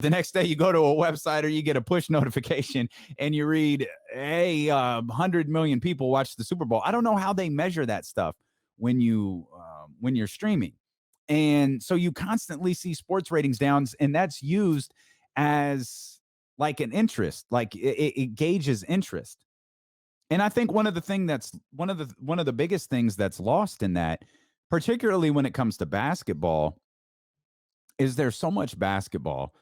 The next day you go to a website or you get a push notification and you read, hey, 100 million people watch the Super Bowl. I don't know how they measure that stuff when you're streaming. And so you constantly see sports ratings downs, and that's used as like an interest, like it gauges interest. And I think one of the biggest things that's lost in that, particularly when it comes to basketball, is there's so much basketball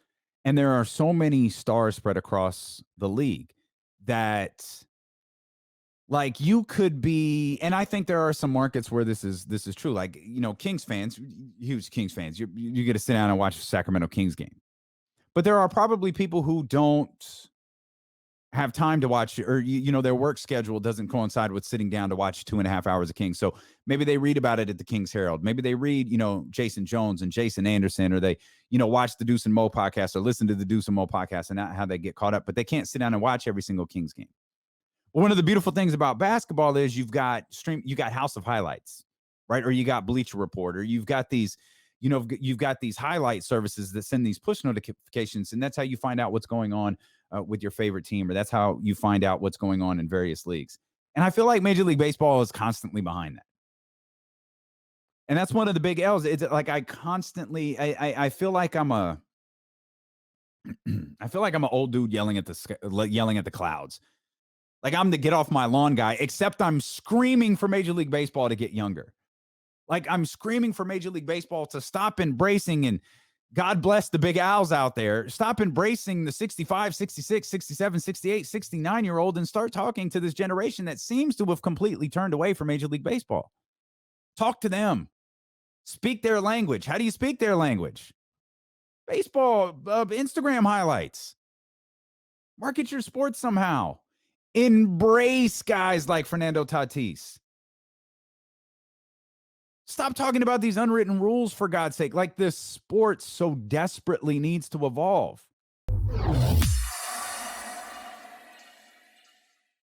and there are so many stars spread across the league that like you could be, and I think there are some markets where this is true. Like, Kings fans, huge Kings fans, you get to sit down and watch a Sacramento Kings game. But there are probably people who don't have time to watch, or their work schedule doesn't coincide with sitting down to watch 2.5 hours of Kings. So maybe they read about it at the Kings Herald. Maybe they read, Jason Jones and Jason Anderson, or they, watch the Deuce and Mo podcast or listen to the Deuce and Mo podcast, and how they get caught up. But they can't sit down and watch every single Kings game. One of the beautiful things about basketball is you got House of Highlights, right? Or you got Bleacher Report, or you've got these highlight services that send these push notifications, and that's how you find out what's going on with your favorite team, or that's how you find out what's going on in various leagues. And I feel like Major League Baseball is constantly behind that. And that's one of the big L's. It's like I feel like I'm an old dude yelling at the clouds. Like I'm the get off my lawn guy, except I'm screaming for Major League Baseball to get younger. Like I'm screaming for Major League Baseball to stop embracing, and God bless the big owls out there, stop embracing the 65, 66, 67, 68, 69-year-old and start talking to this generation that seems to have completely turned away from Major League Baseball. Talk to them. Speak their language. How do you speak their language? Baseball, Instagram highlights. Market your sports somehow. Embrace guys like Fernando Tatis. Stop talking about these unwritten rules, for God's sake. Like this sport so desperately needs to evolve.